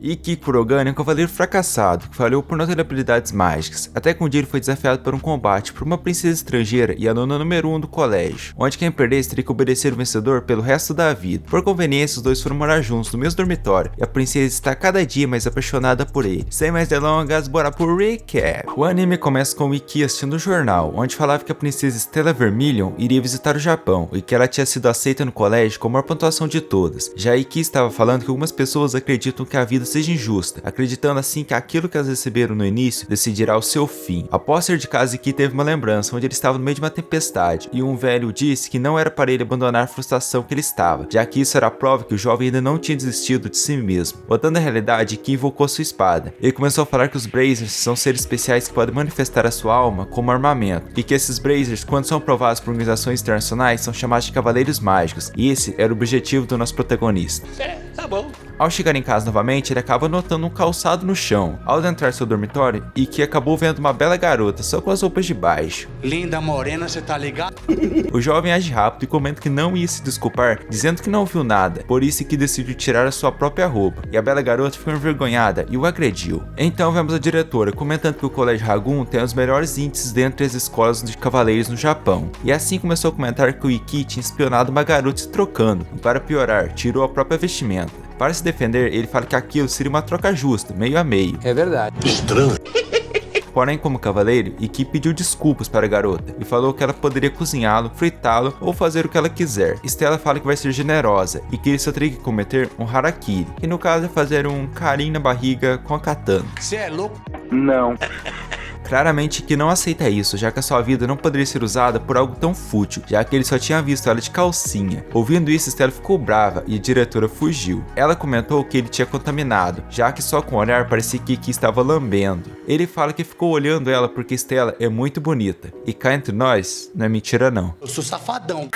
Ikki Kurogane é um cavaleiro fracassado que falhou por não ter habilidades mágicas, até que um dia ele foi desafiado para um combate por uma princesa estrangeira e a aluna número 1 do colégio, onde quem perdesse teria que obedecer o vencedor pelo resto da vida. Por conveniência, os dois foram morar juntos no mesmo dormitório e a princesa está cada dia mais apaixonada por ele. Sem mais delongas, bora pro recap. O anime começa com o Ikki assistindo um jornal, onde falava que a princesa Stella Vermilion iria visitar o Japão e que ela tinha sido aceita no colégio com a maior pontuação de todas. Já Ikki estava falando que algumas pessoas acreditam que a vida seja injusta, acreditando assim que aquilo que elas receberam no início decidirá o seu fim. Após sair de casa, Ikki teve uma lembrança onde ele estava no meio de uma tempestade e um velho disse que não era para ele abandonar a frustração que ele estava, já que isso era a prova que o jovem ainda não tinha desistido de si mesmo. Voltando à realidade, Ikki invocou sua espada. Ele começou a falar que os Brazers são seres especiais que podem manifestar a sua alma como armamento, e que esses Brazers, quando são aprovados por organizações internacionais, são chamados de Cavaleiros Mágicos, e esse era o objetivo do nosso protagonista. Tá bom. Ao chegar em casa novamente, ele acaba notando um calçado no chão. Ao adentrar seu dormitório, Ikki acabou vendo uma bela garota só com as roupas de baixo. Linda morena, cê tá ligado? O jovem age rápido e comenta que não ia se desculpar, dizendo que não viu nada, por isso que decidiu tirar a sua própria roupa, e a bela garota ficou envergonhada e o agrediu. Então vemos a diretora comentando que o Colégio Ragun tem os melhores índices dentre as escolas de cavaleiros no Japão, e assim começou a comentar que o Ikki tinha espionado uma garota se trocando, e para piorar, tirou a própria vestimenta. Para se defender, ele fala que aquilo seria uma troca justa, meio a meio. É verdade. Estranho. Porém, como cavaleiro, Ikki pediu desculpas para a garota e falou que ela poderia cozinhá-lo, fritá-lo ou fazer o que ela quiser. Stella fala que vai ser generosa e que ele só teria que cometer um harakiri, que no caso é fazer um carinho na barriga com a katana. Cê é louco? Não. Claramente que não aceita isso, já que a sua vida não poderia ser usada por algo tão fútil, já que ele só tinha visto ela de calcinha. Ouvindo isso, Stella ficou brava e a diretora fugiu. Ela comentou que ele tinha contaminado, já que só com o olhar parecia que Ikki estava lambendo. Ele fala que ficou olhando ela porque Stella é muito bonita. E cá entre nós, não é mentira não. Eu sou safadão.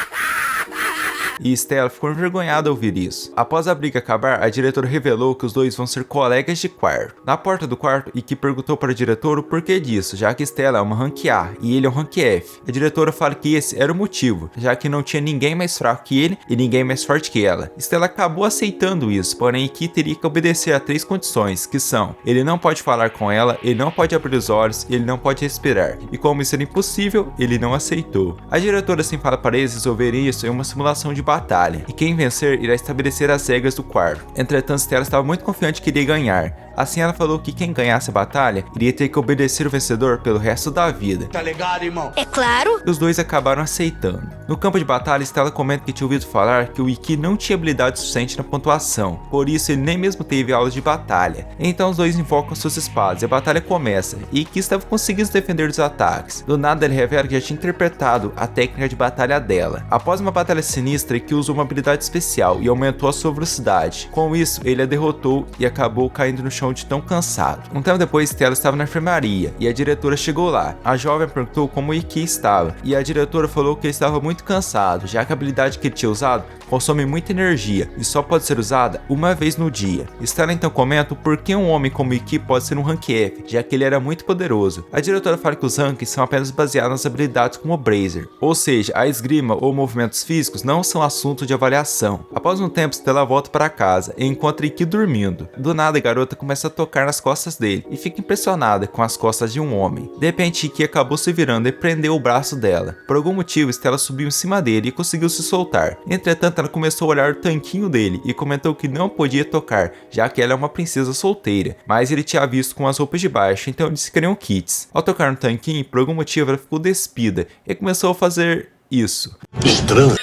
E Stella ficou envergonhada ao ouvir isso. Após a briga acabar, a diretora revelou que os dois vão ser colegas de quarto. Na porta do quarto, Ikki perguntou para a diretora o porquê disso, já que Stella é uma Rank A e ele é um Rank F. A diretora fala que esse era o motivo, já que não tinha ninguém mais fraco que ele e ninguém mais forte que ela. Stella acabou aceitando isso, porém Ikki teria que obedecer a 3 condições, que são: ele não pode falar com ela, ele não pode abrir os olhos e ele não pode respirar. E como isso era impossível, ele não aceitou. A diretora assim fala para eles resolverem isso em uma simulação de batalha, e quem vencer irá estabelecer as regras do quarto. Entretanto, Stella estava muito confiante que iria ganhar. Assim ela falou que quem ganhasse a batalha iria ter que obedecer o vencedor pelo resto da vida. Tá ligado, irmão? É claro. E os dois acabaram aceitando. No campo de batalha, Stella comenta que tinha ouvido falar que o Ikki não tinha habilidade suficiente na pontuação, por isso ele nem mesmo teve aulas de batalha. Então os dois invocam suas espadas e a batalha começa, e Ikki estava conseguindo se defender dos ataques. Do nada ele revela que já tinha interpretado a técnica de batalha dela. Após uma batalha sinistra, Ikki usou uma habilidade especial e aumentou a sua velocidade. Com isso, ele a derrotou e acabou caindo no chão de tão cansado. Um tempo depois, Stella estava na enfermaria e a diretora chegou lá. A jovem perguntou como Ikki estava e a diretora falou que ele estava muito cansado, já que a habilidade que ele tinha usado consome muita energia e só pode ser usada uma vez no dia. Stella então comenta o porquê um homem como Ikki pode ser um Rank F, já que ele era muito poderoso. A diretora fala que os rankings são apenas baseados nas habilidades como o Brazer, ou seja, a esgrima ou movimentos físicos não são assunto de avaliação. Após um tempo, Stella volta para casa e encontra Ikki dormindo. Do nada, a garota começa a tocar nas costas dele e fica impressionada com as costas de um homem. De repente, Ikki acabou se virando e prendeu o braço dela. Por algum motivo, Stella subiu em cima dele e conseguiu se soltar. Entretanto, ela começou a olhar o tanquinho dele e comentou que não podia tocar, já que ela é uma princesa solteira, mas ele tinha visto com as roupas de baixo, então eles queriam kits. Ao tocar no tanquinho, por algum motivo ela ficou despida e começou a fazer isso. Estranho.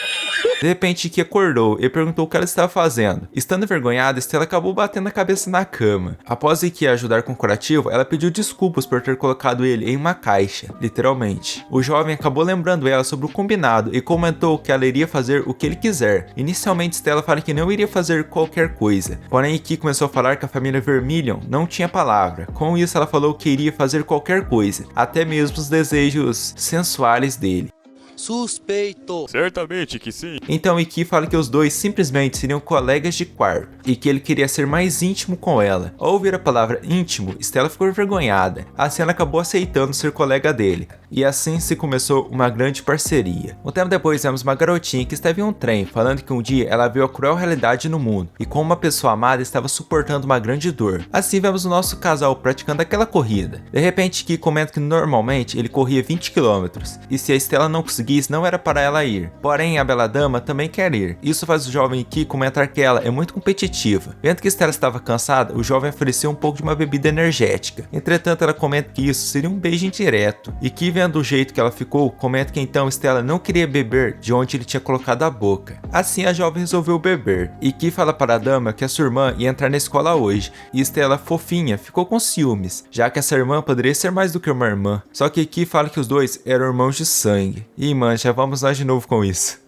De repente, Ikki acordou e perguntou o que ela estava fazendo. Estando envergonhada, Stella acabou batendo a cabeça na cama. Após Ikki ajudar com o curativo, ela pediu desculpas por ter colocado ele em uma caixa, literalmente. O jovem acabou lembrando ela sobre o combinado e comentou que ela iria fazer o que ele quiser. Inicialmente, Stella fala que não iria fazer qualquer coisa, porém Ikki começou a falar que a família Vermilion não tinha palavra. Com isso, ela falou que iria fazer qualquer coisa, até mesmo os desejos sensuais dele. Suspeito. Certamente que sim. Então Ikki fala que os dois simplesmente seriam colegas de quarto e que ele queria ser mais íntimo com ela. Ao ouvir a palavra íntimo, Stella ficou envergonhada. Assim ela acabou aceitando ser colega dele. E assim se começou uma grande parceria. Um tempo depois vemos uma garotinha que estava em um trem, falando que um dia ela viu a cruel realidade no mundo e como uma pessoa amada estava suportando uma grande dor. Assim vemos o nosso casal praticando aquela corrida. De repente Ikki comenta que normalmente ele corria 20 km e se a Stella não conseguisse não era para ela ir. Porém a bela dama também quer ir. Isso faz o jovem Ikki comentar que ela é muito competitiva. Vendo que Stella estava cansada, o jovem ofereceu um pouco de uma bebida energética. Entretanto ela comenta que isso seria um beijo indireto. Ikki, vendo o jeito que ela ficou, comenta que então Stella não queria beber de onde ele tinha colocado a boca. Assim a jovem resolveu beber. Ikki fala para a dama que a sua irmã ia entrar na escola hoje, e Stella, fofinha, ficou com ciúmes, já que essa irmã poderia ser mais do que uma irmã. Só que Ikki fala que os dois eram irmãos de sangue. E mano, já vamos nós de novo com isso.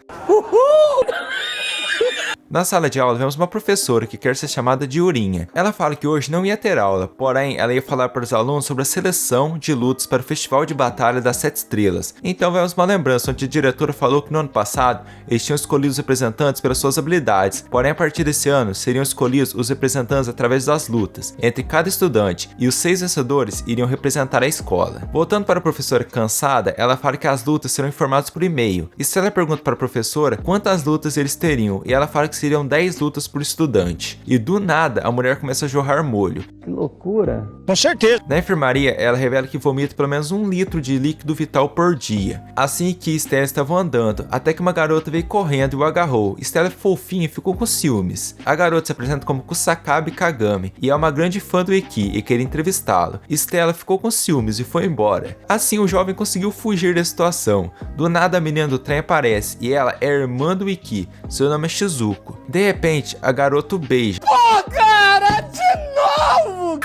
Na sala de aula, vemos uma professora que quer ser chamada de Urinha. Ela fala que hoje não ia ter aula, porém ela ia falar para os alunos sobre a seleção de lutas para o Festival de Batalha das 7 Estrelas. Então vemos uma lembrança onde a diretora falou que no ano passado eles tinham escolhido os representantes pelas suas habilidades, porém a partir desse ano seriam escolhidos os representantes através das lutas entre cada estudante e os 6 vencedores iriam representar a escola. Voltando para a professora cansada, ela fala que as lutas serão informadas por e-mail. E se ela pergunta para a professora quantas lutas eles teriam, e ela fala que seriam 10 lutas por estudante. E do nada, a mulher começa a jorrar molho. Que loucura! Com certeza. Na enfermaria, ela revela que vomita pelo menos 1 litro de líquido vital por dia. Assim que Stella estava andando, até que uma garota veio correndo e o agarrou. Stella, fofinha, e ficou com ciúmes. A garota se apresenta como Kusakabe Kagami e é uma grande fã do Ikki e queria entrevistá-lo. Stella ficou com ciúmes e foi embora. Assim, o jovem conseguiu fugir da situação. Do nada, a menina do trem aparece e ela é irmã do Ikki. Seu nome é Shizuko. De repente, a garota o beija. Pô, cara, de novo!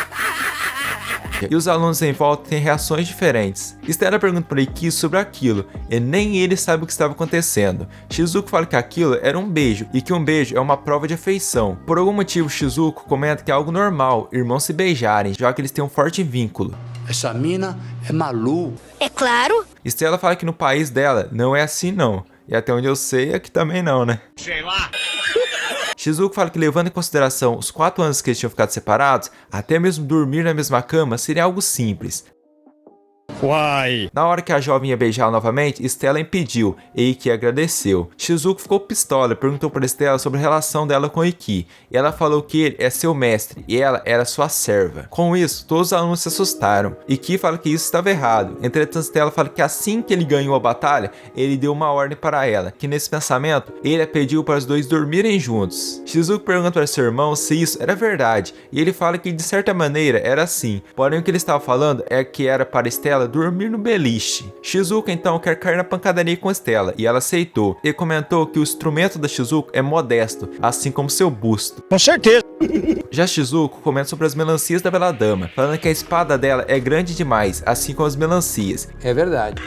E os alunos em volta têm reações diferentes. Stella pergunta para Ikki sobre aquilo, e nem ele sabe o que estava acontecendo. Shizuko fala que aquilo era um beijo, e que um beijo é uma prova de afeição. Por algum motivo, Shizuko comenta que é algo normal irmãos se beijarem, já que eles têm um forte vínculo. Essa mina é maluca. É claro. Stella fala que no país dela não é assim não, e até onde eu sei aqui também não, né? Sei lá. Shizuko fala que, levando em consideração os 4 anos que eles tinham ficado separados, até mesmo dormir na mesma cama seria algo simples. Uai. Na hora que a jovem ia beijá-la novamente, Stella impediu, e Ikki agradeceu. Shizuko ficou pistola e perguntou para Stella sobre a relação dela com Ikki, e ela falou que ele é seu mestre e ela era sua serva. Com isso, todos os alunos se assustaram. Ikki fala que isso estava errado, entretanto Stella fala que assim que ele ganhou a batalha, ele deu uma ordem para ela, que nesse pensamento, ele a pediu para os dois dormirem juntos. Shizuko pergunta para seu irmão se isso era verdade, e ele fala que de certa maneira era assim, porém o que ele estava falando é que era para Stella dormir no beliche. Shizuko então quer cair na pancadaria com Stella e ela aceitou. Ele comentou que o instrumento da Shizuko é modesto, assim como seu busto. Com certeza. Já Shizuko comenta sobre as melancias da bela dama, falando que a espada dela é grande demais, assim como as melancias. É verdade.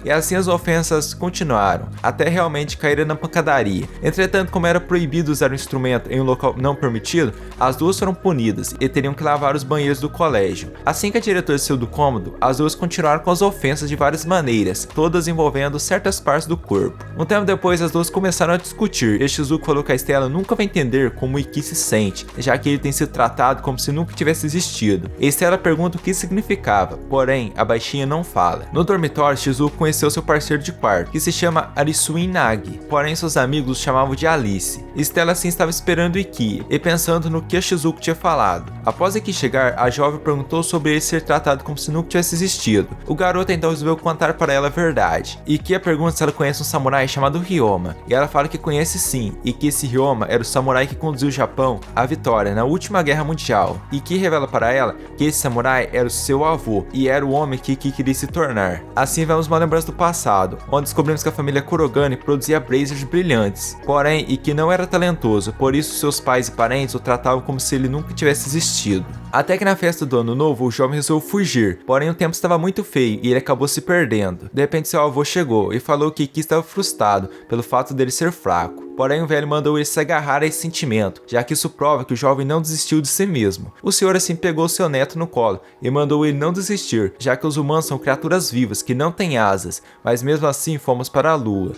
E assim as ofensas continuaram, até realmente caírem na pancadaria. Entretanto, como era proibido usar o instrumento em um local não permitido, as duas foram punidas e teriam que lavar os banheiros do colégio. Assim que a diretora saiu do cômodo, as duas continuaram com as ofensas de várias maneiras, todas envolvendo certas partes do corpo. Um tempo depois, as duas começaram a discutir, e Shizuko falou que a Stella nunca vai entender como o Ikki se sente, já que ele tem sido tratado como se nunca tivesse existido. E Stella pergunta o que significava, porém, a baixinha não fala. No dormitório, Shizuko conheceu seu parceiro de quarto, que se chama Arisuin Nagi, porém seus amigos o chamavam de Alice. Stella assim estava esperando Ikki e pensando no que a Shizuko tinha falado. Após Ikki chegar, a jovem perguntou sobre ele ser tratado como se nunca tivesse existido. O garoto então resolveu contar para ela a verdade. Ikki pergunta se ela conhece um samurai chamado Ryoma, e ela fala que conhece sim, e que esse Ryoma era o samurai que conduziu o Japão à vitória na última guerra mundial. Ikki revela para ela que esse samurai era o seu avô, e era o homem que Ikki queria se tornar. Assim vemos uma lembrança do passado, onde descobrimos que a família Kurogane produzia blazers brilhantes. Porém, Ikki não era talentoso, por isso seus pais e parentes o tratavam como se ele nunca tivesse existido. Até que na festa do ano novo, o jovem resolveu fugir, porém o tempo estava muito feio e ele acabou se perdendo. De repente seu avô chegou e falou que Ikki estava frustrado pelo fato dele ser fraco. Porém o velho mandou ele se agarrar a esse sentimento, já que isso prova que o jovem não desistiu de si mesmo. O senhor assim pegou seu neto no colo e mandou ele não desistir, já que os humanos são criaturas vivas que não têm asas, mas mesmo assim fomos para a lua.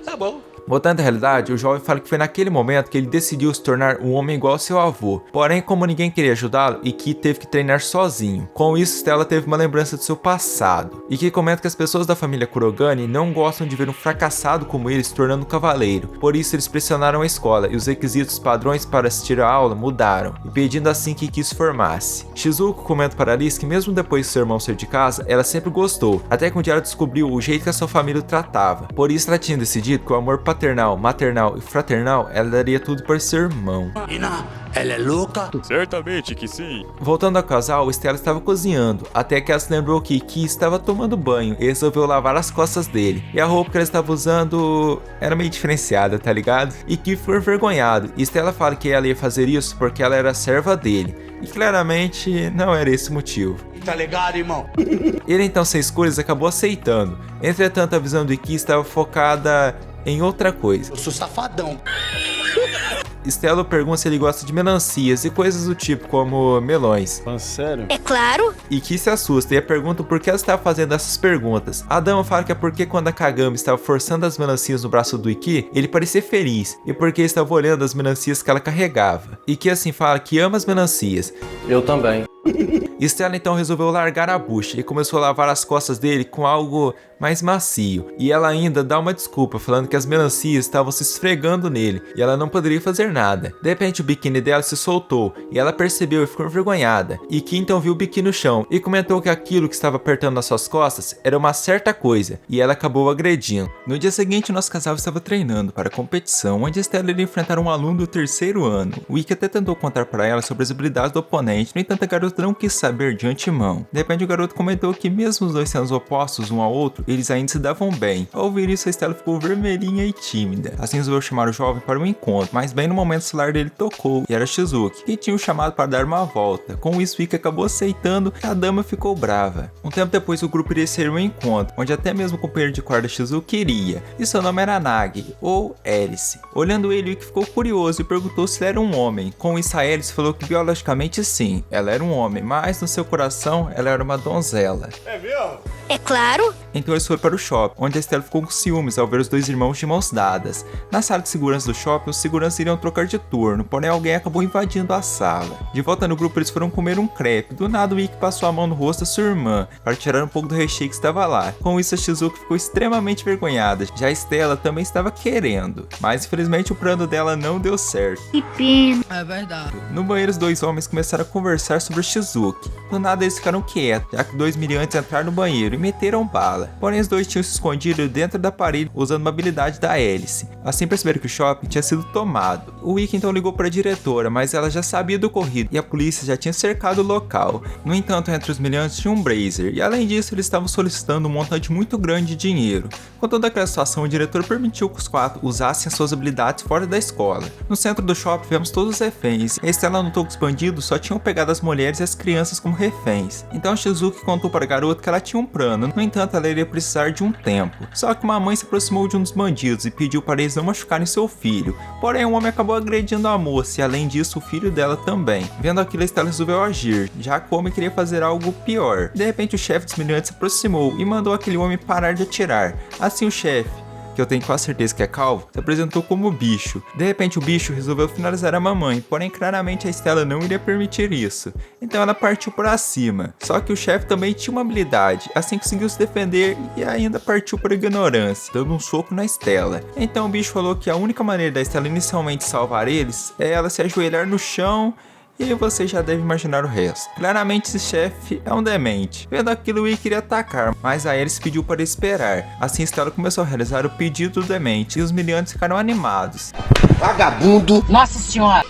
Tá bom. Voltando à realidade, o jovem fala que foi naquele momento que ele decidiu se tornar um homem igual ao seu avô. Porém, como ninguém queria ajudá-lo, Ikki teve que treinar sozinho. Com isso, Stella teve uma lembrança do seu passado. Ikki comenta que as pessoas da família Kurogane não gostam de ver um fracassado como ele se tornando um cavaleiro. Por isso, eles pressionaram a escola e os requisitos padrões para assistir a aula mudaram, impedindo assim que Ikki se formasse. Shizuko comenta para Alice que mesmo depois de seu irmão sair de casa, ela sempre gostou, até que um dia ela descobriu o jeito que a sua família o tratava. Por isso, ela tinha decidido que o amor paternal, maternal e fraternal, ela daria tudo por seu irmão. Nina, ela é louca? Certamente que sim. Voltando ao casal, Stella estava cozinhando, até que ela se lembrou que Ikki estava tomando banho e resolveu lavar as costas dele. E a roupa que ela estava usando era meio diferenciada, tá ligado? Ikki ficou envergonhado, e Stella fala que ela ia fazer isso porque ela era serva dele. E claramente não era esse o motivo. Tá ligado, irmão? Ele então, sem escolhas, acabou aceitando. Entretanto, a visão do Ikki estava focada em outra coisa. Eu sou safadão. Stella pergunta se ele gosta de melancias e coisas do tipo, como melões. Sério? É claro. Ikki se assusta e pergunta por que ela estava fazendo essas perguntas. A dama fala que é porque quando a Kagami estava forçando as melancias no braço do Ikki, ele parecia feliz, e porque estava olhando as melancias que ela carregava. Ikki assim fala que ama as melancias. Eu também. Stella então resolveu largar a bucha e começou a lavar as costas dele com algo mais macio. E ela ainda dá uma desculpa, falando que as melancias estavam se esfregando nele e ela não poderia fazer nada. De repente o biquíni dela se soltou e ela percebeu e ficou envergonhada. Ikki então viu o biquíni no chão e comentou que aquilo que estava apertando nas suas costas era uma certa coisa, e ela acabou agredindo. No dia seguinte, nosso casal estava treinando para a competição, onde Stella iria enfrentar um aluno do terceiro ano. O Ikki até tentou contar para ela sobre as habilidades do oponente, no entanto a garota não quis saber de antemão. De repente o garoto comentou que mesmo os dois sendo opostos um ao outro, eles ainda se davam bem. Ao ouvir isso, a Stella ficou vermelhinha e tímida. Assim resolveu chamar o jovem para um encontro, mas bem no momento o celular dele tocou, e era Shizuki, que tinha o chamado para dar uma volta. Com isso, Ikki acabou aceitando e a dama ficou brava. Um tempo depois, o grupo iria ser um encontro, onde até mesmo o companheiro de quarto da Shizuki iria, e seu nome era Nagi, ou Alice. Olhando ele, Ikki ficou curioso e perguntou se ele era um homem. Com isso, a Alice falou que biologicamente sim, ela era um homem, mas no seu coração ela era uma donzela. É claro. Então eles foram para o shopping, onde a Stella ficou com ciúmes ao ver os dois irmãos de mãos dadas. Na sala de segurança do shopping, os seguranças iriam trocar de turno, porém alguém acabou invadindo a sala. De volta no grupo, eles foram comer um crepe. Do nada, o Ikki passou a mão no rosto da sua irmã, para tirar um pouco do recheio que estava lá. Com isso, a Shizuki ficou extremamente envergonhada. Já a Stella também estava querendo, mas infelizmente o plano dela não deu certo. Que pena. É verdade. No banheiro, os dois homens começaram a conversar sobre Shizuki. Do nada, eles ficaram quietos, já que dois meliantes entraram no banheiro e meteram bala. Porém, os dois tinham se escondido dentro da parede usando uma habilidade da Alice. Assim perceberam que o shopping tinha sido tomado. O Ikki então ligou para a diretora, mas ela já sabia do ocorrido e a polícia já tinha cercado o local. No entanto, entre os meliantes tinha um Brazier, e além disso, eles estavam solicitando um montante muito grande de dinheiro. Com toda aquela situação, o diretor permitiu que os quatro usassem suas habilidades fora da escola. No centro do shopping, vemos todos os reféns, e a Stella notou que os bandidos só tinham pegado as mulheres e as crianças como reféns. Então a Shizuki contou para a garota que ela tinha um plano, no entanto ela iria precisar de um tempo. Só que uma mãe se aproximou de um dos bandidos e pediu para eles não machucarem seu filho. Porém, um homem acabou agredindo a moça e além disso o filho dela também. Vendo aquilo, a Stella resolveu agir, já que o homem queria fazer algo pior. De repente o chefe dos meliantes se aproximou e mandou aquele homem parar de atirar. Assim o chefe, que eu tenho quase certeza que é calvo, se apresentou como bicho. De repente o bicho resolveu finalizar a mamãe, porém claramente a Stella não iria permitir isso. Então ela partiu para cima. Só que o chefe também tinha uma habilidade, assim conseguiu se defender e ainda partiu por ignorância, dando um soco na Stella. Então o bicho falou que a única maneira da Stella inicialmente salvar eles é ela se ajoelhar no chão. E você já deve imaginar o resto. Claramente esse chefe é um demente. Vendo aquilo, o Ikki queria atacar, mas a Alice pediu para esperar. Assim Stella começou a realizar o pedido do demente e os meliantes ficaram animados. Vagabundo. Nossa senhora.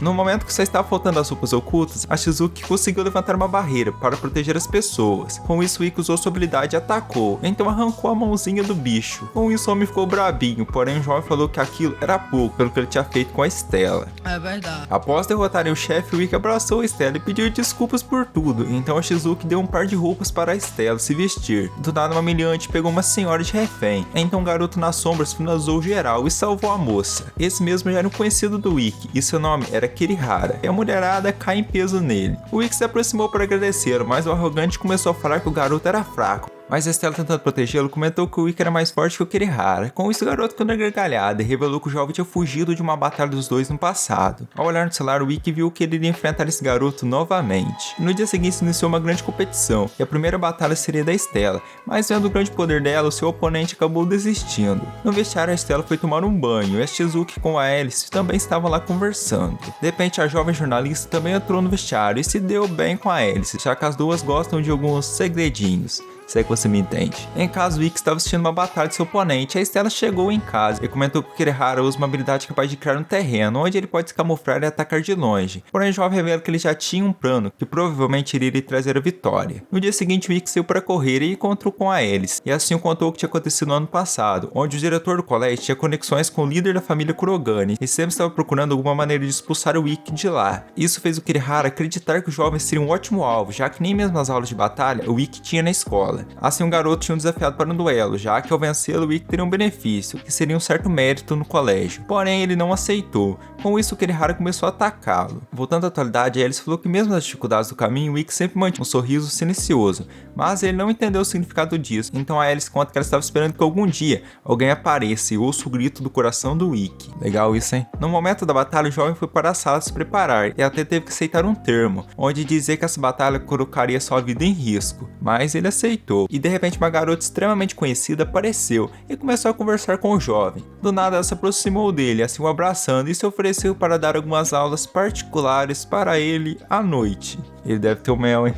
No momento que só estava faltando as roupas ocultas, a Shizuki conseguiu levantar uma barreira para proteger as pessoas. Com isso, o Ikki usou sua habilidade e atacou, então arrancou a mãozinha do bicho. Com isso, o homem ficou brabinho, porém o jovem falou que aquilo era pouco pelo que ele tinha feito com a Stella. É verdade. Após derrotarem o chefe, o Ikki abraçou a Stella e pediu desculpas por tudo, então a Shizuki deu um par de roupas para a Stella se vestir. Do nada, uma humilhante pegou uma senhora de refém, então um garoto nas sombras finalizou geral e salvou a moça. Esse mesmo já era um conhecido do Ikki, e seu nome era Kirihara, e a mulherada cai em peso nele. O Ikki se aproximou para agradecer, mas o arrogante começou a falar que o garoto era fraco. Mas a Stella, tentando protegê-lo, comentou que o Ikki era mais forte que o Kirihara. Com isso, o garoto ficou na gargalhada e revelou que o jovem tinha fugido de uma batalha dos dois no passado. Ao olhar no celular, o Ikki viu que ele iria enfrentar esse garoto novamente. No dia seguinte, se iniciou uma grande competição, e a primeira batalha seria da Stella, mas vendo o grande poder dela, o seu oponente acabou desistindo. No vestiário, a Stella foi tomar um banho, e a Shizuki com a Alice também estavam lá conversando. De repente, a jovem jornalista também entrou no vestiário e se deu bem com a Alice, já que as duas gostam de alguns segredinhos. Se é que você me entende. Em caso, o Ikki estava assistindo uma batalha de seu oponente, a Stella chegou em casa e comentou que o Kirihara usa uma habilidade capaz de criar um terreno, onde ele pode se camuflar e atacar de longe. Porém, o jovem revela que ele já tinha um plano, que provavelmente iria lhe trazer a vitória. No dia seguinte, o Ikki saiu para correr e encontrou com a Alice, e assim contou o que tinha acontecido no ano passado, onde o diretor do colégio tinha conexões com o líder da família Kurogane, e sempre estava procurando alguma maneira de expulsar o Ikki de lá. Isso fez o Kirihara acreditar que o jovem seria um ótimo alvo, já que nem mesmo nas aulas de batalha, o Ikki tinha na escola. Assim, o garoto tinha um desafiado para um duelo, já que ao vencê-lo, o Ikki teria um benefício, que seria um certo mérito no colégio. Porém, ele não aceitou. Com isso, o Kirihara começou a atacá-lo. Voltando à atualidade, Alice falou que mesmo nas dificuldades do caminho, o Ikki sempre mantinha um sorriso silencioso, mas ele não entendeu o significado disso, então a Alice conta que ela estava esperando que algum dia alguém apareça e ouça o grito do coração do Ikki. Legal isso, hein? No momento da batalha, o jovem foi para a sala se preparar, e até teve que aceitar um termo, onde dizia que essa batalha colocaria sua vida em risco, mas ele aceitou. E de repente, uma garota extremamente conhecida apareceu e começou a conversar com o jovem. Do nada, ela se aproximou dele, assim o abraçando, e se ofereceu para dar algumas aulas particulares para ele à noite. Ele deve ter o mel, hein?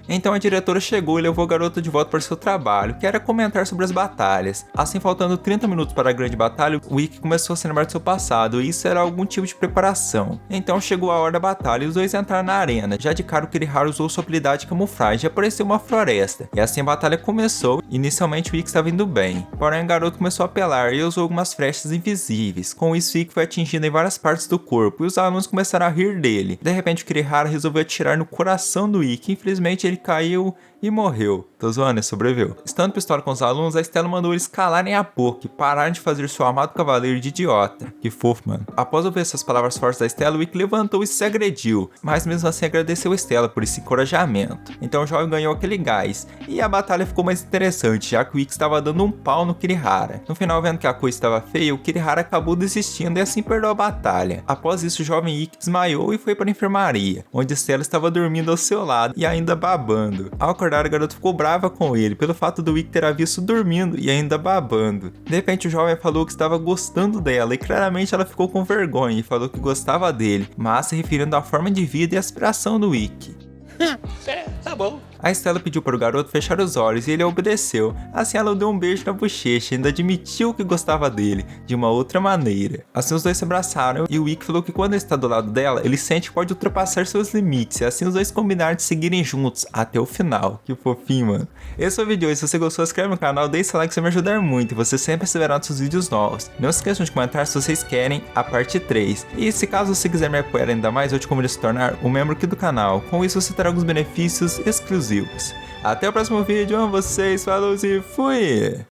Então a diretora chegou e levou a garota de volta para seu trabalho, que era comentar sobre as batalhas. Assim, faltando 30 minutos para a grande batalha, o Ikki começou a se lembrar do seu passado, e isso era algum tipo de preparação. Então chegou a hora da batalha e os dois entraram na arena. Já de cara, o Kirihara usou sua habilidade de camuflagem e apareceu uma floresta. E assim a batalha começou. Inicialmente o Ikki estava indo bem, porém o garoto começou a apelar e usou algumas flechas invisíveis. Com isso, o Ikki foi atingido em várias partes do corpo e os alunos começaram a rir dele. De repente, o Kirihara resolveu atirar no coração do Ikki. Infelizmente, ele caiu e morreu. Tô zoando, ele sobreviveu. Estando pistola com os alunos, a Stella mandou eles calarem a boca e pararem de fazer seu amado cavaleiro de idiota. Que fofo, mano. Após ouvir essas palavras fortes da Stella, o Ikki levantou e se agrediu, mas mesmo assim agradeceu a Stella por esse encorajamento. Então o jovem ganhou aquele gás, e a batalha ficou mais interessante, já que o Ikki estava dando um pau no Kirihara. No final, vendo que a coisa estava feia, o Kirihara acabou desistindo e assim perdeu a batalha. Após isso, o jovem Ikki desmaiou e foi para a enfermaria, onde Stella estava dormindo ao seu lado e ainda babando. Ao acordar, a garota ficou brava com ele pelo fato do Ikki ter a visto dormindo e ainda babando. De repente, o jovem falou que estava gostando dela, e claramente ela ficou com vergonha e falou que gostava dele, mas se referindo à forma de vida e aspiração do Ikki. É, tá bom. A Stella pediu para o garoto fechar os olhos e ele obedeceu. Assim, ela deu um beijo na bochecha e ainda admitiu que gostava dele, de uma outra maneira. Assim, os dois se abraçaram e o Ikki falou que quando ele está do lado dela, ele sente que pode ultrapassar seus limites. E assim, os dois combinaram de seguirem juntos até o final. Que fofinho, mano. Esse foi o vídeo de hoje. Se você gostou, se inscreve no canal, deixa seu like, isso vai me ajudar muito. E você sempre receberá nossos vídeos novos. Não se esqueçam de comentar se vocês querem a parte 3. E se caso você quiser me apoiar ainda mais, eu te convido a se tornar um membro aqui do canal. Com isso, você terá alguns benefícios exclusivos. Até o próximo vídeo, amo vocês, falou e fui!